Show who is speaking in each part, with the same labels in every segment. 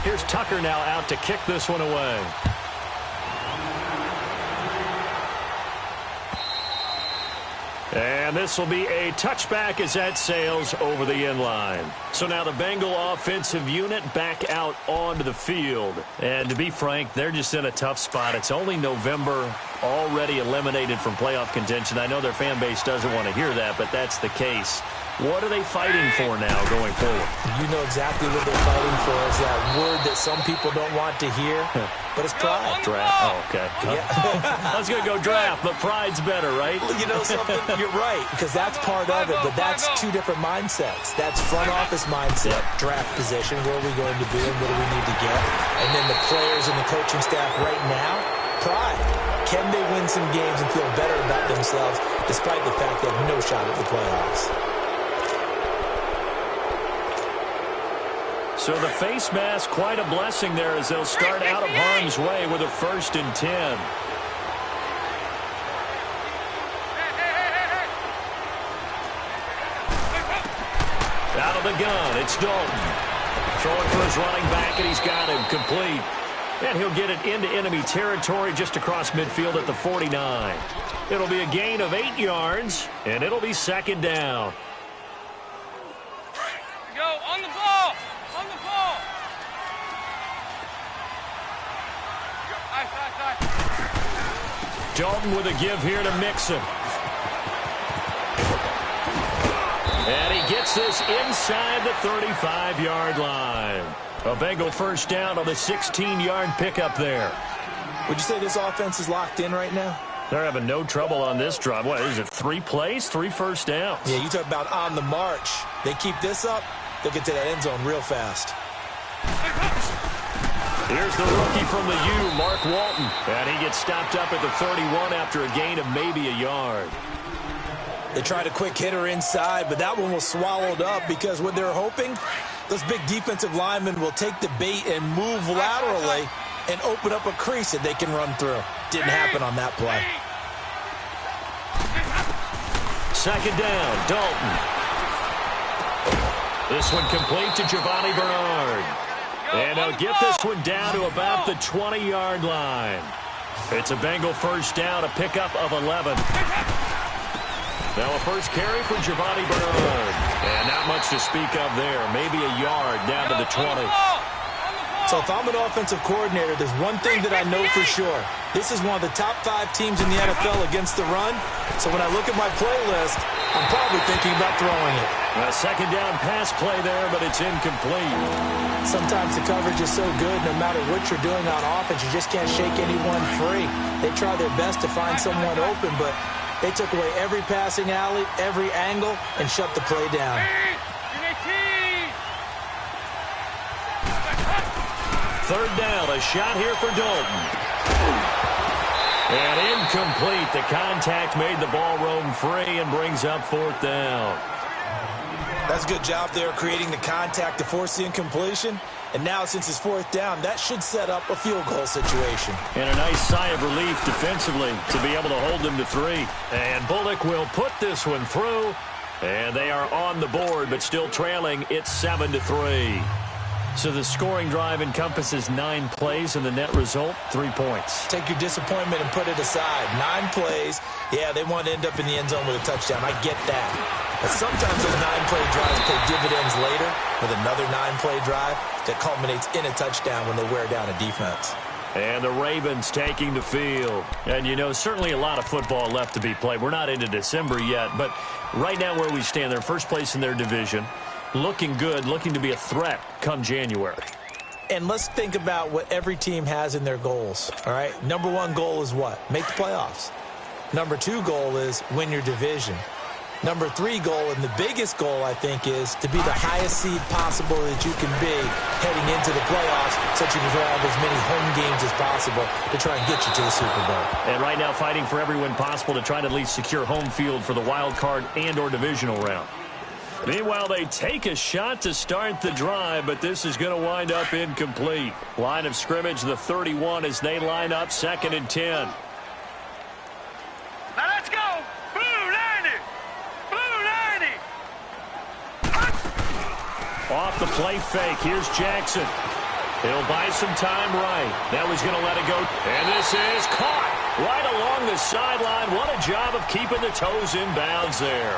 Speaker 1: Here's Tucker now out to kick this one away. And this will be a touchback as that sails over the end line. So now the Bengal offensive unit back out onto the field. And to be frank, they're just in a tough spot. It's only November, already eliminated from playoff contention. I know their fan base doesn't want to hear that, but that's the case. What are they fighting for now going forward?
Speaker 2: You know exactly what they're fighting for. Is that word that some people don't want to hear, but it's pride.
Speaker 1: Draft. Oh, okay.
Speaker 2: Yeah.
Speaker 1: I was going to go draft, but pride's better, right?
Speaker 2: You know something? You're right, because that's part of it, but that's two different mindsets. That's front office mindset, draft position, where are we going to be and what do we need to get? And then the players and the coaching staff right now, pride. Can they win some games and feel better about themselves despite the fact they have no shot at the playoffs?
Speaker 1: So the face mask, quite a blessing there as they'll start out of harm's way with a 1st and 10. Out of the gun, it's Dalton. Throwing for his running back, and he's got him complete. And he'll get it into enemy territory just across midfield at the 49. It'll be a gain of 8 yards, and it'll be 2nd down.
Speaker 3: Go on the ball. On the ball.
Speaker 1: Dalton with a give here to Mixon. And he gets this inside the 35-yard line. A Bengal 1st down on the 16-yard pickup there.
Speaker 2: Would you say this offense is locked in right now?
Speaker 1: They're having no trouble on this drive. What is it, 3 plays, 3 first downs?
Speaker 2: Yeah, you talk about on the march. They keep this up, they'll get to that end zone real fast.
Speaker 1: Here's the rookie from the U, Mark Walton. And he gets stopped up at the 31 after a gain of maybe a yard.
Speaker 2: They tried a quick hitter inside, but that one was swallowed up because what they're hoping, those big defensive linemen will take the bait and move laterally and open up a crease that they can run through. Didn't happen on that play.
Speaker 1: 2nd down, Dalton. This one complete to Giovanni Bernard. And they'll get this one down to about the 20-yard line. It's a Bengal 1st down, a pickup of 11. Now a first carry for Giovanni Bernard. And not much to speak of there. Maybe a yard down to the 20.
Speaker 2: So if I'm an offensive coordinator, there's one thing that I know for sure. This is one of the top 5 teams in the NFL against the run. So when I look at my playlist, I'm probably thinking about throwing it.
Speaker 1: A 2nd down pass play there, but it's incomplete.
Speaker 2: Sometimes the coverage is so good, no matter what you're doing on offense, you just can't shake anyone free. They try their best to find someone open, but they took away every passing alley, every angle, and shut the play down.
Speaker 1: 3rd down, a shot here for Dalton. And incomplete. The contact made the ball roam free and brings up 4th down.
Speaker 2: That's a good job there creating the contact to force the incompletion. And now since it's 4th down, that should set up a field goal situation.
Speaker 1: And a nice sigh of relief defensively to be able to hold them to 3. And Bullock will put this one through. And they are on the board, but still trailing. It's 7-3. So the scoring drive encompasses 9 plays, and the net result, 3 points.
Speaker 2: Take your disappointment and put it aside. 9 plays. Yeah, they want to end up in the end zone with a touchdown. I get that. But sometimes those 9-play drives pay dividends later with another 9-play drive that culminates in a touchdown when they wear down a defense.
Speaker 1: And the Ravens taking the field. And, you know, certainly a lot of football left to be played. We're not into December yet, but right now where we stand, they're first place in their division. Looking good, looking to be a threat come January.
Speaker 2: And let's think about what every team has in their goals, all right? Number 1 goal is what? Make the playoffs. Number 2 goal is win your division. Number 3 goal, and the biggest goal, I think, is to be the highest seed possible that you can be heading into the playoffs so that you can have as many home games as possible to try and get you to the Super Bowl.
Speaker 1: And right now fighting for every win possible to try to at least secure home field for the wild card and or divisional round. Meanwhile, they take a shot to start the drive, but this is going to wind up incomplete. Line of scrimmage, the 31, as they line up 2nd and 10.
Speaker 3: Now let's go. Blue 90. Blue 90.
Speaker 1: Off the play fake. Here's Jackson. He'll buy some time right. Now he's going to let it go. And this is caught right along the sideline. What a job of keeping the toes in bounds there.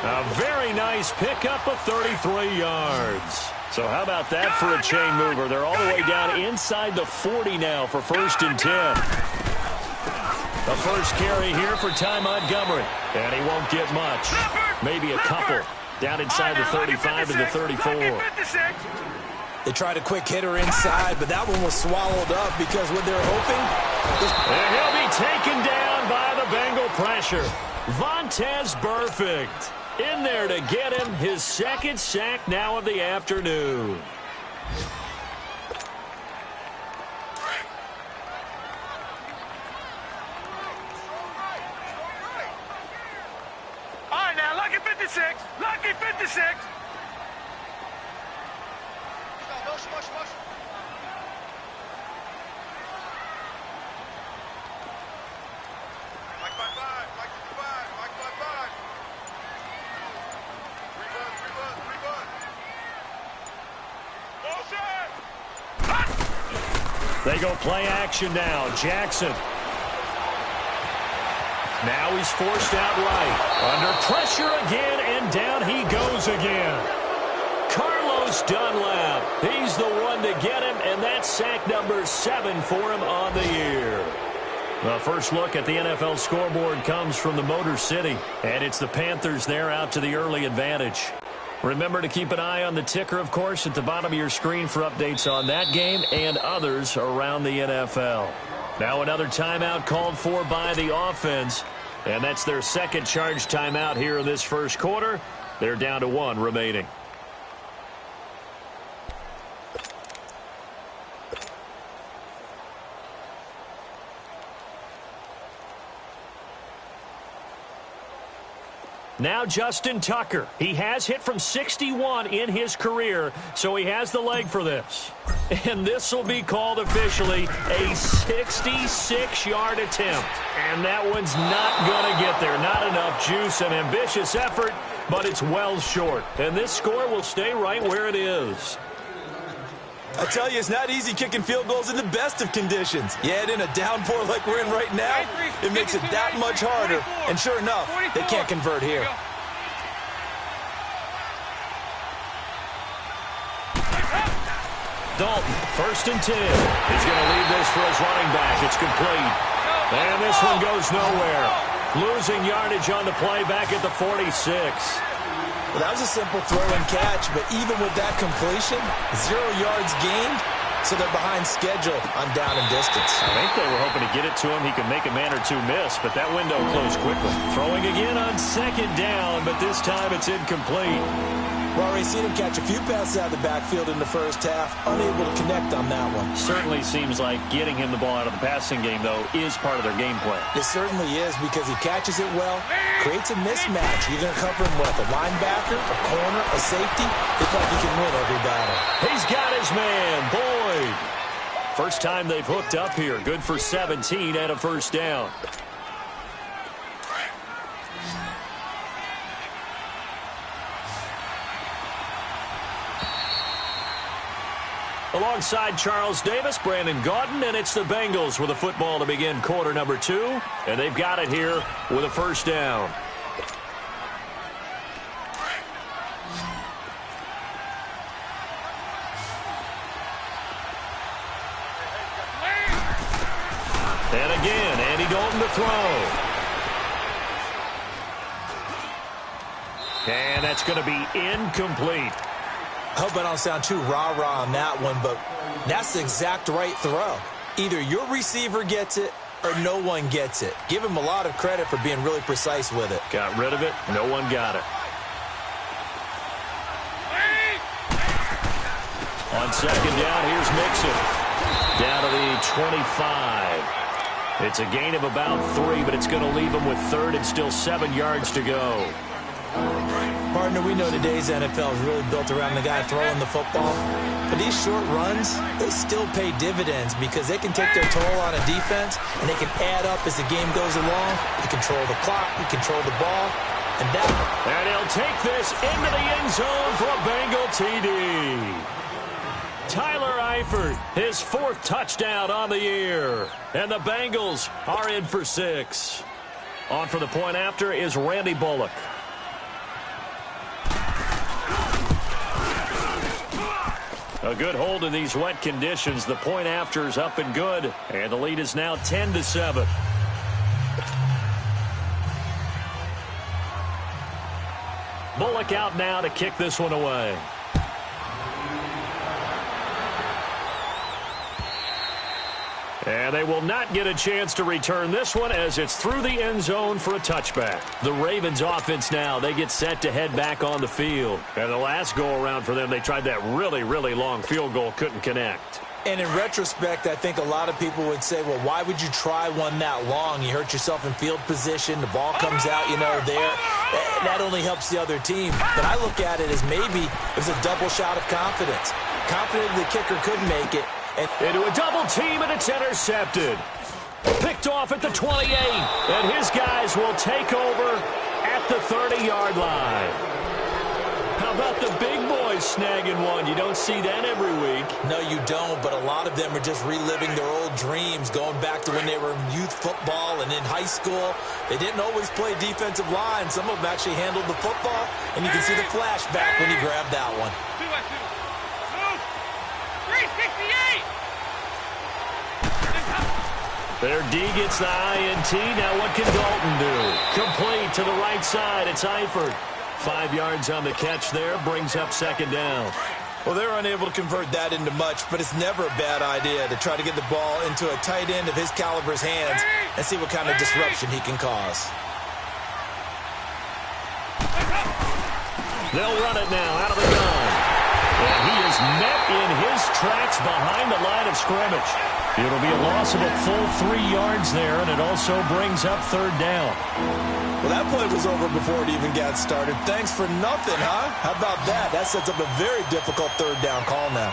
Speaker 1: A very nice pickup of 33 yards. So how about that for a chain mover? They're all the way down inside the 40 now for 1st and 10. The first carry here for Ty Montgomery. And he won't get much. Maybe a couple. Down inside the 35 to the 34.
Speaker 2: They tried a quick hitter inside, but that one was swallowed up because what they're hoping is...
Speaker 1: And he'll be taken down by the Bengal pressure. Vontaze Burfict in there to get him his 2nd sack now of the afternoon.
Speaker 3: All right, now, lucky 56. Lucky 56.
Speaker 1: They go play action now. Jackson. Now he's forced out right. Under pressure again, and down he goes again. Carlos Dunlap. He's the one to get him, and that's sack number 7 for him on the year. The first look at the NFL scoreboard comes from the Motor City, and it's the Panthers there out to the early advantage. Remember to keep an eye on the ticker, of course, at the bottom of your screen for updates on that game and others around the NFL. Now another timeout called for by the offense, and that's their 2nd charge timeout here in this first quarter. They're down to 1 remaining. Now Justin Tucker. He has hit from 61 in his career, so he has the leg for this. And this will be called officially a 66-yard attempt. And that one's not going to get there. Not enough juice, an ambitious effort, but it's well short. And this score will stay right where it is.
Speaker 2: I tell you, it's not easy kicking field goals in the best of conditions. You add in a downpour like we're in right now, it makes it that much harder. And sure enough, they can't convert here.
Speaker 1: Dalton, 1st and 10. He's going to leave this for his running back. It's complete. And this one goes nowhere. Losing yardage on the play back at the 46.
Speaker 2: Well, that was a simple throw and catch, but even with that completion, 0 yards gained, so they're behind schedule on down and distance.
Speaker 1: I think they were hoping to get it to him. He could make a man or two miss, but that window closed quickly. Throwing again on 2nd down, but this time it's incomplete.
Speaker 2: We've already seen him catch a few passes out of the backfield in the first half, unable to connect on that one.
Speaker 1: Certainly seems like getting him the ball out of the passing game, though, is part of their game plan.
Speaker 2: It certainly is because he catches it well, creates a mismatch. You're going to cover him with a linebacker, a corner, a safety. It's like he can win every battle.
Speaker 1: He's got his man, Boyd. First time they've hooked up here. Good for 17 and a 1st down. Alongside Charles Davis, Brandon Gaudin, and it's the Bengals with a football to begin quarter number 2. And they've got it here with a 1st down. And again, Andy Dalton to throw. And that's going to be incomplete.
Speaker 2: I hope I don't sound too rah-rah on that one, but that's the exact right throw. Either your receiver gets it or no one gets it. Give him a lot of credit for being really precise with it.
Speaker 1: Got rid of it. No one got it. On 2nd down, here's Mixon. Down to the 25. It's a gain of about 3, but it's going to leave him with 3rd and still 7 yards to go.
Speaker 2: Partner, we know today's NFL is really built around the guy throwing the football. But these short runs, they still pay dividends because they can take their toll on a defense, and they can add up as the game goes along. You control the clock, you control the ball, and he'll
Speaker 1: take this into the end zone for a Bengal TD. Tyler Eifert, his 4th touchdown on the year. And the Bengals are in for 6. On for the point after is Randy Bullock. A good hold in these wet conditions. The point after is up and good. And the lead is now 10-7. Bullock out now to kick this one away. And they will not get a chance to return this one as it's through the end zone for a touchback. The Ravens offense now, they get set to head back on the field. And the last go-around for them, they tried that really, really long field goal, couldn't connect.
Speaker 2: And in retrospect, I think a lot of people would say, well, why would you try one that long? You hurt yourself in field position. The ball comes out, there. That only helps the other team. But I look at it as maybe it was a double shot of confidence. Confident the kicker could make it. And
Speaker 1: into a double team, and it's intercepted. Picked off at the 28. And his guys will take over at the 30-yard line. How about the big boys snagging one? You don't see that every week.
Speaker 2: No, you don't, but a lot of them are just reliving their old dreams, going back to when they were in youth football and in high school. They didn't always play defensive line. Some of them actually handled the football, and you can see the flashback when he grabbed that one.
Speaker 3: 368!
Speaker 1: Their D gets the INT. Now what can Dalton do? Complete to the right side. It's Eifert. 5 yards on the catch there. Brings up 2nd down.
Speaker 2: Well, they're unable to convert that into much, but it's never a bad idea to try to get the ball into a tight end of his caliber's hands and see what kind of disruption he can cause.
Speaker 1: They'll run it now out of the gun. And he is met in his tracks behind the line of scrimmage. It'll be a loss of a full 3 yards there, and it also brings up 3rd down.
Speaker 2: Well, that play was over before it even got started. Thanks for nothing, huh? How about that? That sets up a very difficult 3rd down call now.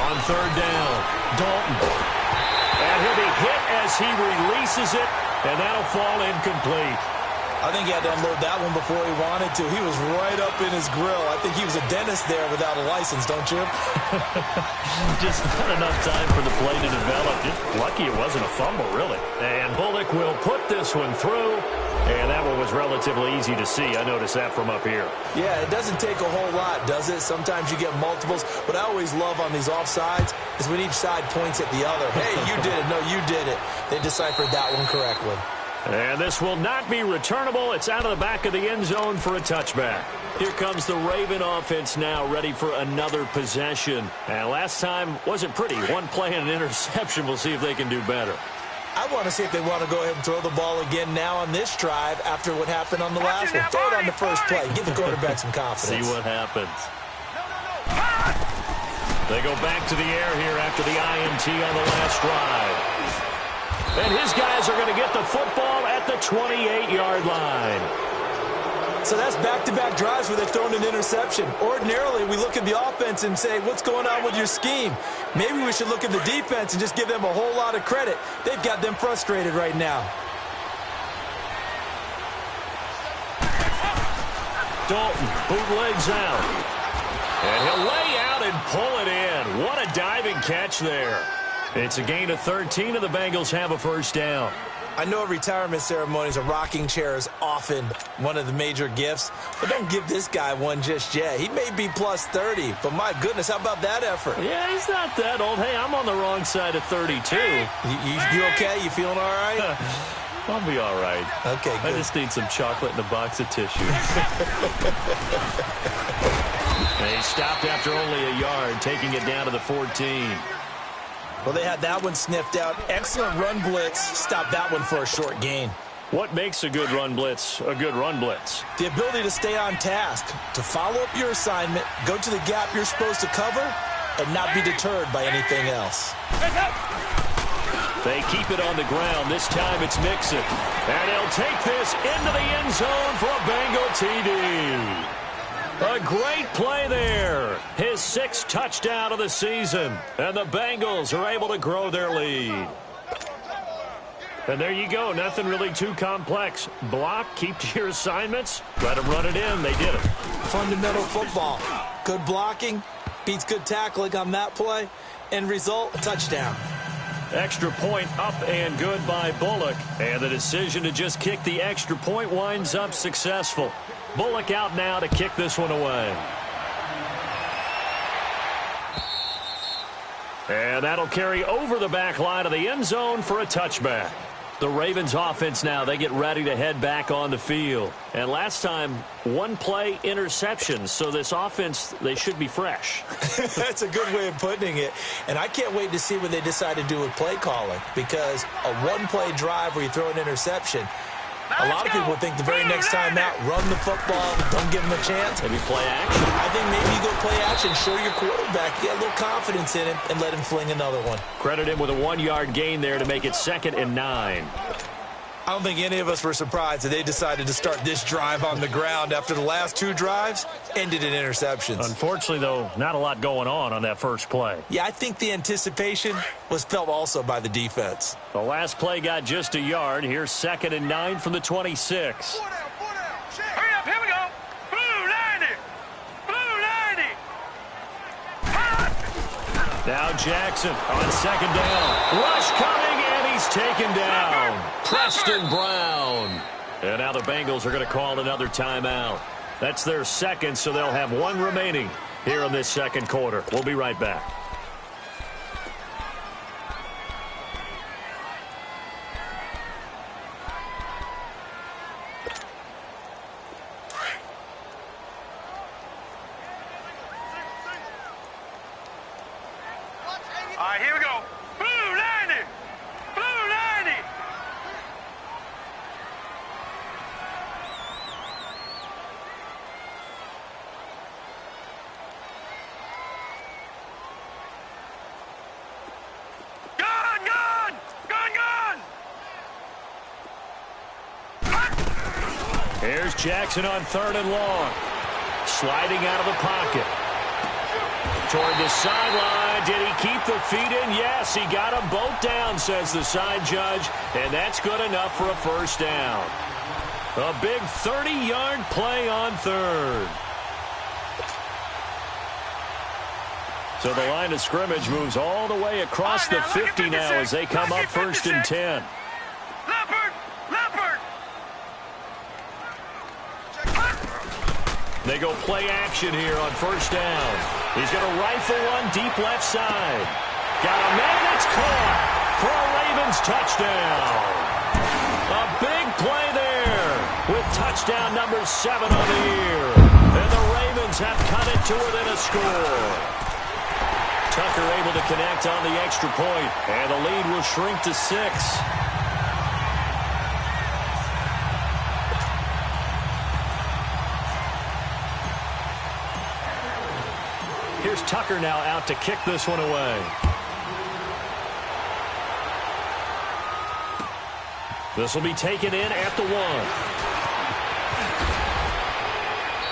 Speaker 1: On 3rd down, Dalton. And he'll be hit as he releases it, and that'll fall incomplete.
Speaker 2: I think he had to unload that one before he wanted to. He was right up in his grill. I think he was a dentist there without a license, don't you?
Speaker 1: Just not enough time for the play to develop. Just lucky it wasn't a fumble, really. And Bullock will put this one through. And that one was relatively easy to see. I noticed that from up here.
Speaker 2: Yeah, it doesn't take a whole lot, does it? Sometimes you get multiples. What I always love on these offsides is when each side points at the other. Hey, you did it. No, you did it. They deciphered that one correctly.
Speaker 1: And this will not be returnable. It's out of the back of the end zone for a touchback. Here comes the Raven offense now, ready for another possession. And last time wasn't pretty. One play and an interception. We'll see if they can do better.
Speaker 2: I want to see if they want to go ahead and throw the ball again now on this drive after what happened on the last one. Throw it on the first play. Give the quarterback some confidence.
Speaker 1: See what happens. They go back to the air here after the INT on the last drive. And his guys are going to get the football at the 28-yard line.
Speaker 2: So that's back-to-back drives where they've thrown an interception. Ordinarily, we look at the offense and say, what's going on with your scheme? Maybe we should look at the defense and just give them a whole lot of credit. They've got them frustrated right now.
Speaker 1: Dalton bootlegs out. And he'll lay out and pull it in. What a diving catch there. It's a gain of 13, and the Bengals have a 1st down.
Speaker 2: I know retirement ceremonies, a rocking chair is often one of the major gifts, but don't give this guy one just yet. He may be plus 30, but my goodness, how about that effort?
Speaker 1: Yeah, he's not that old. Hey, I'm on the wrong side of 32.
Speaker 2: You okay? You feeling all right?
Speaker 1: I'll be all right.
Speaker 2: Okay, good.
Speaker 1: I just need some chocolate and a box of tissues. They stopped after only a yard, taking it down to the 14.
Speaker 2: Well, they had that one sniffed out. Excellent run blitz. Stopped that one for a short gain.
Speaker 1: What makes a good run blitz a good run blitz?
Speaker 2: The ability to stay on task, to follow up your assignment, go to the gap you're supposed to cover, and not be deterred by anything else.
Speaker 1: They keep it on the ground. This time it's Mixon. And he'll take this into the end zone for a Bengal TD. A great play there. His 6th touchdown of the season. And the Bengals are able to grow their lead. And there you go. Nothing really too complex. Block, keep to your assignments, let them run it in. They did it.
Speaker 2: Fundamental football. Good blocking beats good tackling on that play. End result, a touchdown.
Speaker 1: Extra point up and good by Bullock. And the decision to just kick the extra point winds up successful. Bullock out now to kick this one away. And that'll carry over the back line of the end zone for a touchback. The Ravens offense now, they get ready to head back on the field. And last time, one play interception. So this offense, they should be fresh.
Speaker 2: That's a good way of putting it. And I can't wait to see what they decide to do with play calling. Because a one-play drive where you throw an interception, a lot of people think the very next time out, run the football, don't give them a chance.
Speaker 1: Maybe play action.
Speaker 2: I think maybe you go play action, show your quarterback, get a little confidence in him, and let him fling another one.
Speaker 1: Credit him with a 1-yard gain there to make it 2nd and 9.
Speaker 2: I don't think any of us were surprised that they decided to start this drive on the ground after the last 2 drives ended in interceptions.
Speaker 1: Unfortunately, though, not a lot going on that first play.
Speaker 2: Yeah, I think the anticipation was felt also by the defense.
Speaker 1: The last play got just a yard. Here's 2nd and 9 from the 26.
Speaker 3: Hurry up, here we go. Blue 90. Blue 90.
Speaker 1: Now Jackson on 2nd down. Rush coming, and he's taken down. Preston Brown. And now the Bengals are going to call another timeout. That's their 2nd, so they'll have 1 remaining here in this 2nd quarter. We'll be right back.
Speaker 3: All right, here we go. Blue 90. Blue 90. Gun, gun. Gun, gun.
Speaker 1: Here's Jackson on 3rd and long. Sliding out of the pocket. Toward the sideline. Did he keep the feet in? Yes, he got them both down, says the side judge. And that's good enough for a 1st down. A big 30-yard play on 3rd. So the line of scrimmage moves all the way across the 50 now as they come up 1st and 10.
Speaker 3: Leopard. Leopard.
Speaker 1: They go play action here on 1st down. He's going to rifle one deep left side. Got a man, it's caught for a Ravens touchdown. A big play there with touchdown number 7 on the year. And the Ravens have cut it to within a score. Tucker able to connect on the extra point, and the lead will shrink to 6. Here's Tucker now out to kick this one away. This will be taken in at the 1.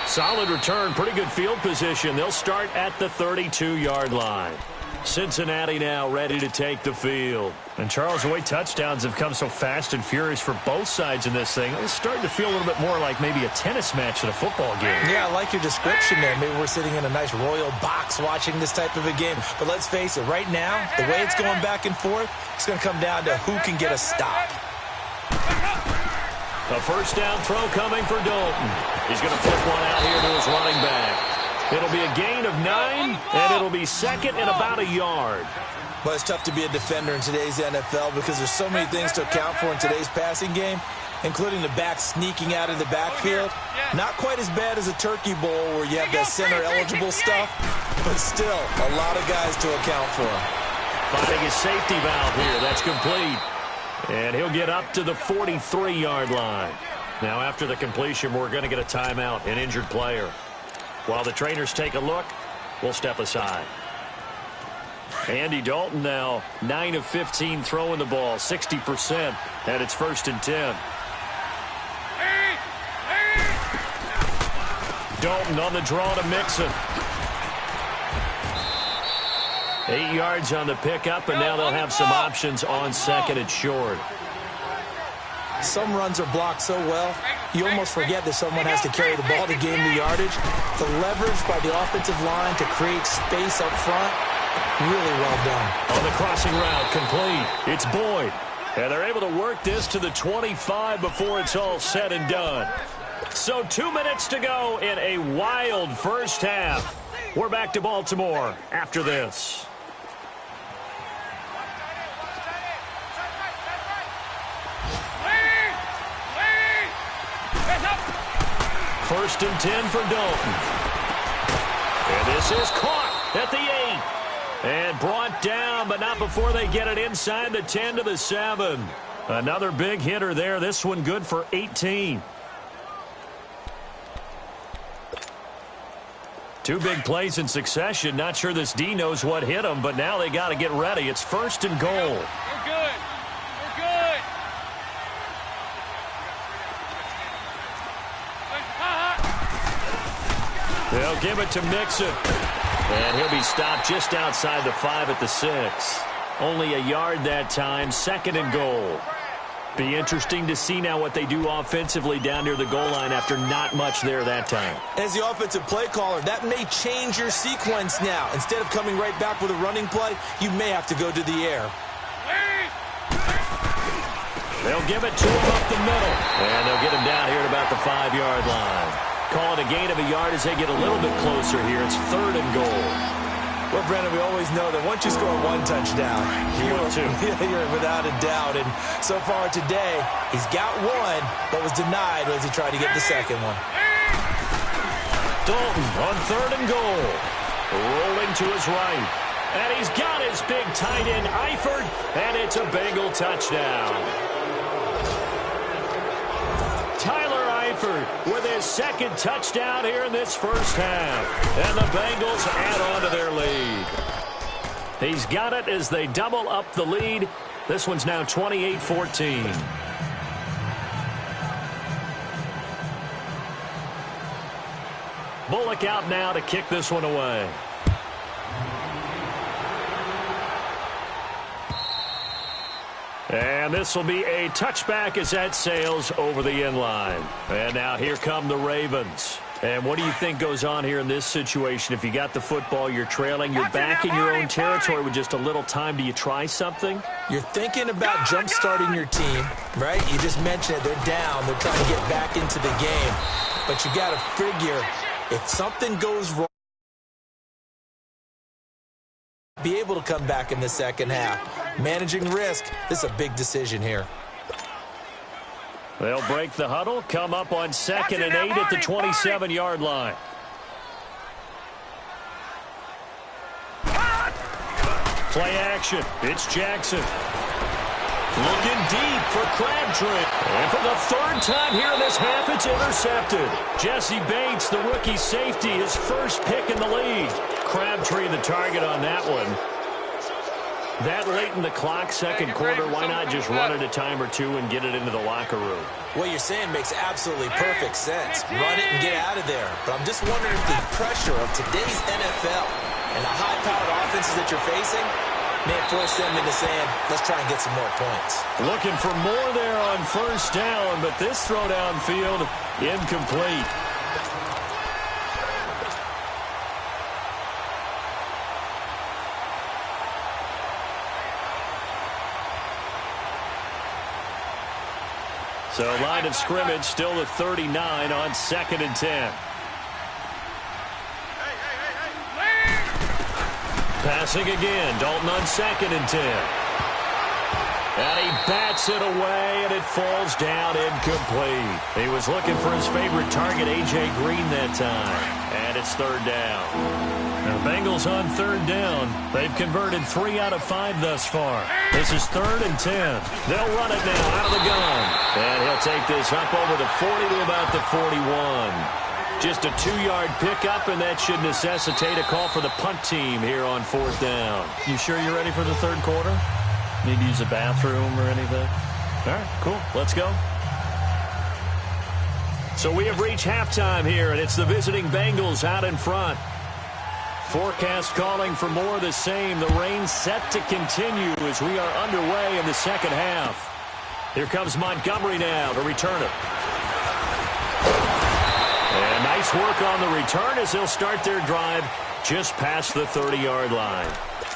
Speaker 1: Solid return, pretty good field position. They'll start at the 32-yard line. Cincinnati now ready to take the field. And Charles, the way touchdowns have come so fast and furious for both sides in this thing, it's starting to feel a little bit more like maybe a tennis match than a football game.
Speaker 2: Yeah, I like your description there. Maybe we're sitting in a nice royal box watching this type of a game. But let's face it, right now, the way it's going back and forth, it's going to come down to who can get a stop.
Speaker 1: A 1st down throw coming for Dalton. He's going to flip one out here to his running back. It'll be a gain of 9, and it'll be 2nd and about a yard.
Speaker 2: But it's tough to be a defender in today's NFL because there's so many things to account for in today's passing game, including the back sneaking out of the backfield. Not quite as bad as a turkey bowl where you have that center-eligible stuff, but still a lot of guys to account for.
Speaker 1: Finding his safety valve here. That's complete. And he'll get up to the 43-yard line. Now, after the completion, we're going to get a timeout, an injured player. While the trainers take a look, we'll step aside. Andy Dalton now 9 of 15 throwing the ball, 60%, and it's 1st and 10. Dalton on the draw to Mixon. 8 yards on the pickup, and now they'll have some options on 2nd and short.
Speaker 2: Some runs are blocked so well, you almost forget that someone has to carry the ball to gain the yardage. The leverage by the offensive line to create space up front, really well done.
Speaker 1: On the crossing route, complete. It's Boyd. And they're able to work this to the 25 before it's all said and done. So 2 minutes to go in a wild first half. We're back to Baltimore after this. First and 10 for Dalton. And this is caught at the 8. And brought down, but not before they get it inside the 10 to the 7. Another big hitter there. This one good for 18. Two big plays in succession. Not sure this D knows what hit him, but now they got to get ready. It's first and goal.
Speaker 3: We're good. We're good.
Speaker 1: They'll give it to Mixon. And he'll be stopped just outside the 5 at the 6. Only a yard that time. Second and goal. Be interesting to see now what they do offensively down near the goal line after not much there that time.
Speaker 2: As the offensive play caller, that may change your sequence now. Instead of coming right back with a running play, you may have to go to the air.
Speaker 1: They'll give it to him up the middle. And they'll get him down here at about the 5-yard line. Call it a gain of a yard as they get a little bit closer here. It's third and goal.
Speaker 2: Well, Brandon, we always know that once you score one touchdown, you're without a doubt. And so far today, he's got one, but was denied as he tried to get the second one.
Speaker 1: Dalton on third and goal. Rolling to his right. And he's got his big tight end, Eifert, and it's a Bengal touchdown. Tyler Eifert with his second touchdown here in this first half. And the Bengals add on to their lead. He's got it as they double up the lead. This one's now 28-14. Bullock out now to kick this one away. And this will be a touchback as that sails over the end line. And now here come the Ravens. And what do you think goes on here in this situation? If you got the football, you're trailing, you're back in your own territory with just a little time. Do you try something?
Speaker 2: You're thinking about jump-starting your team, right? You just mentioned it. They're down. They're trying to get back into the game. But you got to figure if something goes wrong, be able to come back in the second half. Managing risk, this is a big decision here.
Speaker 1: They'll break the huddle, come up on second and 8 at the 27-yard line. Play action. It's Jackson. Looking deep for Crabtree. And for the third time here in this half, it's intercepted. Jesse Bates, the rookie safety, his first pick in the league. Crabtree the target on that one. That late in the clock, second quarter, why not just run it a time or two and get it into the locker room?
Speaker 2: What you're saying makes absolutely perfect sense. Run it and get out of there. But I'm just wondering if the pressure of today's NFL and the high-powered offenses that you're facing may force them into saying, let's try and get some more points.
Speaker 1: Looking for more there on first down, but this throw downfield incomplete. So line of scrimmage still at 39 on second and 10. Passing again. Dalton on second and 10. And he bats it away, and it falls down incomplete. He was looking for his favorite target, A.J. Green, that time. And it's third down. Now, Bengals on third down. They've converted 3 out of 5 thus far. This is third and 10. They'll run it now out of the gun. And he'll take this up over the 40 to about the 41. Just a 2-yard pickup, and that should necessitate a call for the punt team here on fourth down. You sure you're ready for the third quarter? Need to use a bathroom or anything? All right, cool. Let's go. So we have reached halftime here, and it's the visiting Bengals out in front. Forecast calling for more of the same. The rain set to continue as we are underway in the second half. Here comes Montgomery now to return it. And nice work on the return as they'll start their drive just past the 30-yard line.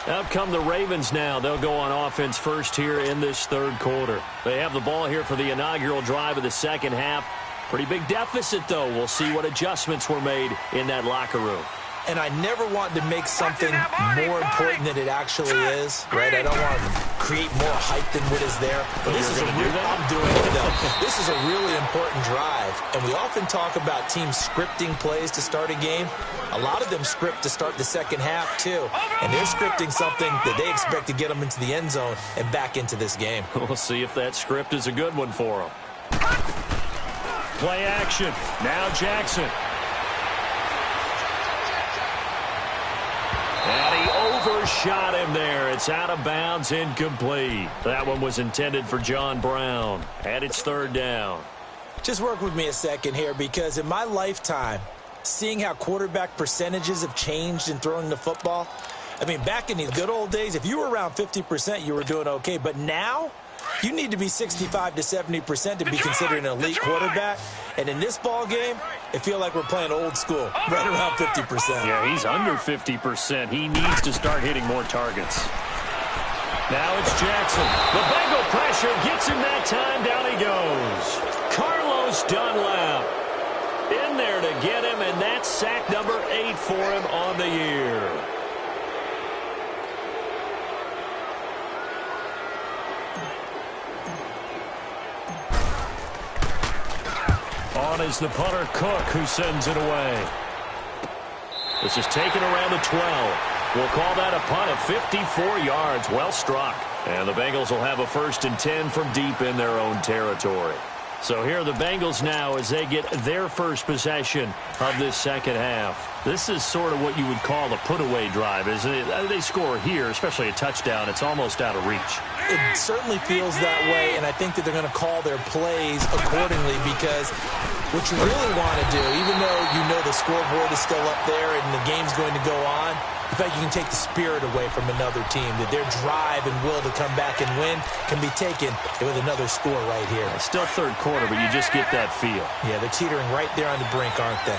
Speaker 1: Out come the Ravens now. They'll go on offense first here in this third quarter. They have the ball here for the inaugural drive of the second half. Pretty big deficit, though. We'll see what adjustments were made in that locker room.
Speaker 2: And I never want to make something more important than it actually is, right? I don't want to create more hype than what is there. But this is I'm doing it, though. This is a really important drive. And we often talk about teams scripting plays to start a game. A lot of them script to start the second half, too. And they're scripting something that they expect to get them into the end zone and back into this game.
Speaker 1: We'll see if that script is a good one for them. Play action. Now Jackson. And he overshot him there. It's out of bounds, incomplete. That one was intended for John Brown. And it's third down.
Speaker 2: Just work with me a second here, because in my lifetime, seeing how quarterback percentages have changed in throwing the football, I mean, back in the good old days, if you were around 50%, you were doing okay. But now, you need to be 65 to 70% to be considered an elite quarterback. And in this ball game, it feels like we're playing old school, right around 50%.
Speaker 1: Yeah, he's under 50%. He needs to start hitting more targets. Now it's Jackson. The Bengal pressure gets him that time. Down he goes. Carlos Dunlap in there to get him, and that's sack number 8 for him on the year. On is the punter, Cook, who sends it away. This is taken around the 12. We'll call that a punt of 54 yards. Well struck. And the Bengals will have a 1st and 10 from deep in their own territory. So here are the Bengals now as they get their first possession of this second half. This is sort of what you would call a put-away drive, isn't it? They score here, especially a touchdown. It's almost out of reach.
Speaker 2: It certainly feels that way, and I think that they're going to call their plays accordingly, because what you really want to do, even though you know the scoreboard is still up there and the game's going to go on, in fact, you can take the spirit away from another team, that their drive and will to come back and win can be taken with another score right here.
Speaker 1: It's still third quarter, but you just get that feel.
Speaker 2: Yeah, they're teetering right there on the brink, aren't they?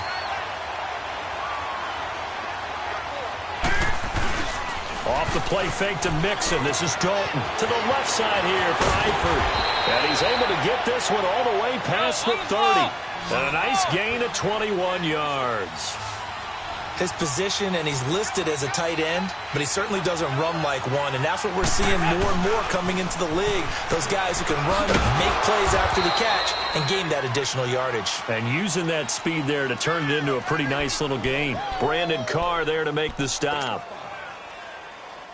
Speaker 1: Off the play fake to Mixon. This is Dalton to the left side here for Eifert. And he's able to get this one all the way past the 30. And a nice gain of 21 yards.
Speaker 2: His position, and he's listed as a tight end, but he certainly doesn't run like one, and that's what we're seeing more and more coming into the league. Those guys who can run, make plays after the catch, and gain that additional yardage.
Speaker 1: And using that speed there to turn it into a pretty nice little gain. Brandon Carr there to make the stop.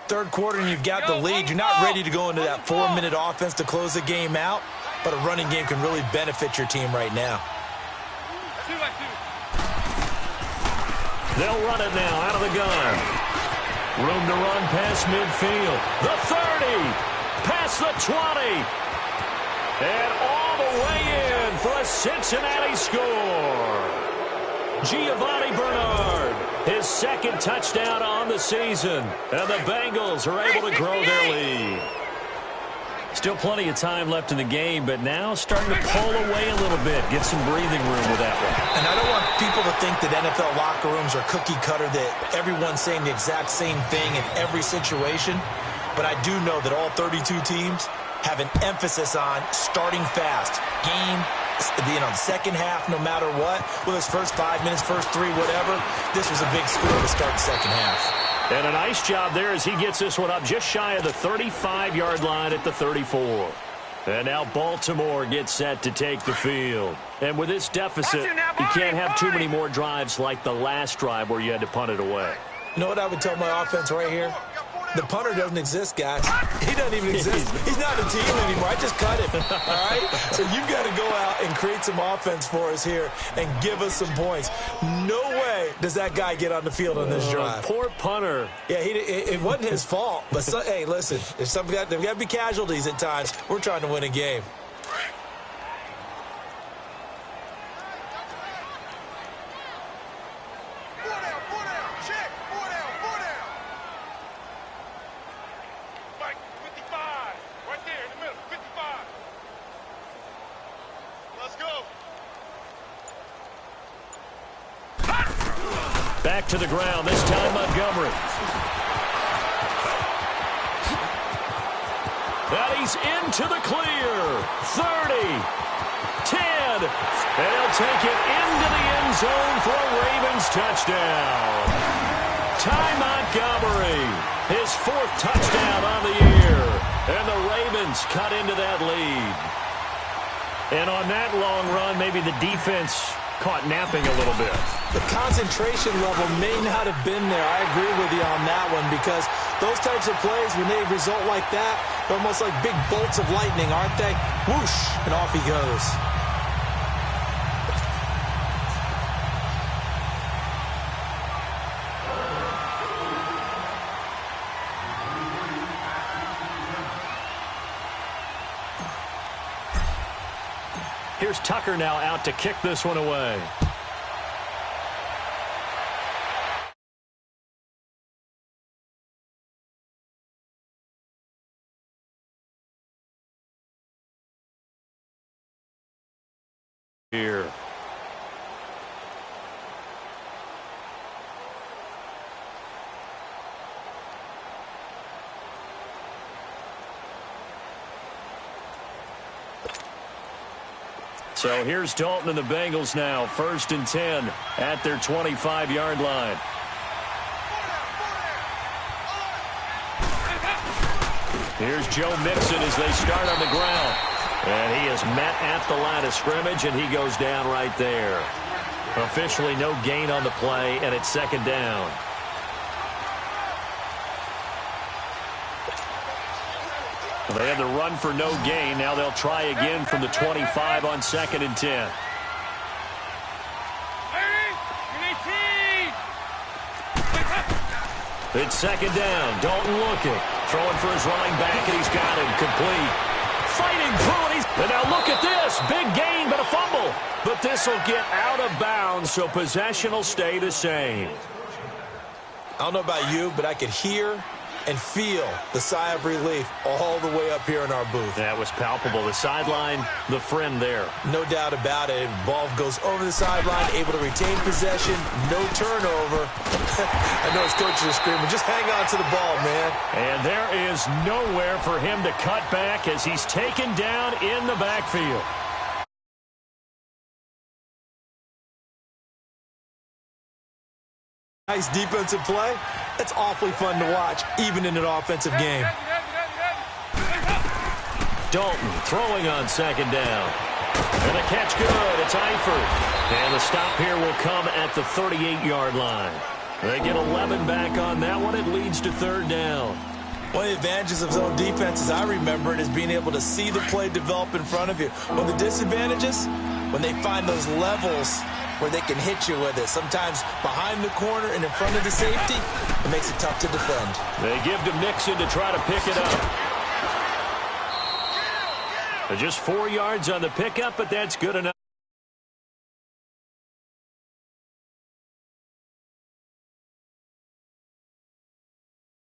Speaker 2: Third quarter, and you've got the lead. You're not ready to go into that 4-minute offense to close the game out, but a running game can really benefit your team right now.
Speaker 1: They'll run it now out of the gun. Room to run past midfield. The 30. Past the 20. And all the way in for a Cincinnati score. Giovanni Bernard, his second touchdown on the season. And the Bengals are able to grow their lead. Still plenty of time left in the game, but now starting to pull away a little bit. Get some breathing room with that one.
Speaker 2: And I don't want people to think that NFL locker rooms are cookie cutter, that everyone's saying the exact same thing in every situation. But I do know that all 32 teams have an emphasis on starting fast. Game, the second half, no matter what. Whether it's first 5 minutes, first 3, whatever. This was a big score to start the second half.
Speaker 1: And a nice job there as he gets this one up just shy of the 35-yard line at the 34. And now Baltimore gets set to take the field. And with this deficit, you can't have too many more drives like the last drive where you had to punt it away.
Speaker 2: You know what I would tell my offense right here? The punter doesn't exist, guys. He doesn't even exist. He's not a team anymore. I just cut him, all right? So you've got to go out and create some offense for us here and give us some points. No way does that guy get on the field on this drive.
Speaker 1: Poor punter.
Speaker 2: Yeah, it wasn't his fault. But, hey, listen, there's got to be casualties at times. We're trying to win a game.
Speaker 1: Back to the ground, this time Montgomery. And he's into the clear. 30, 10, and he'll take it into the end zone for a Ravens touchdown. Ty Montgomery, his 4th touchdown on the year, and the Ravens cut into that lead. And on that long run, maybe the defense caught napping a little bit.
Speaker 2: The concentration level may not have been there. I agree with you on that one, because those types of plays, when they result like that, they're almost like big bolts of lightning, aren't they? Whoosh, and off he goes.
Speaker 1: Here's Tucker now out to kick this one away. Here. So here's Dalton and the Bengals now. 1st and 10 at their 25-yard line. Here's Joe Mixon as they start on the ground. And he is met at the line of scrimmage, and he goes down right there. Officially no gain on the play, and it's 2nd down. Well, they had the run for no gain. Now they'll try again from the 25 on 2nd and 10. It's 2nd down. Dalton looking. Throwing for his running back, and he's got him complete. Fighting through it. And now look at this. Big gain, but a fumble. But this will get out of bounds, so possession will stay the same.
Speaker 2: I don't know about you, but I could hear and feel the sigh of relief all the way up here in our booth.
Speaker 1: That was palpable. The sideline, the friend there.
Speaker 2: No doubt about it. Ball goes over the sideline, able to retain possession, no turnover. I know his coaches are screaming, just hang on to the ball, man.
Speaker 1: And there is nowhere for him to cut back as he's taken down in the backfield.
Speaker 2: Nice defensive play. That's awfully fun to watch, even in an offensive game.
Speaker 1: Dalton throwing on 2nd down. And the catch good. It's Eifert. And the stop here will come at the 38-yard line. They get 11 back on that one. It leads to 3rd down.
Speaker 2: One of the advantages of zone defense, as I remember it, is being able to see the play develop in front of you. One of the disadvantages, when they find those levels where they can hit you with it, sometimes behind the corner and in front of the safety, it makes it tough to defend.
Speaker 1: They give to Mixon to try to pick it up. Just 4 yards on the pickup, but that's good enough.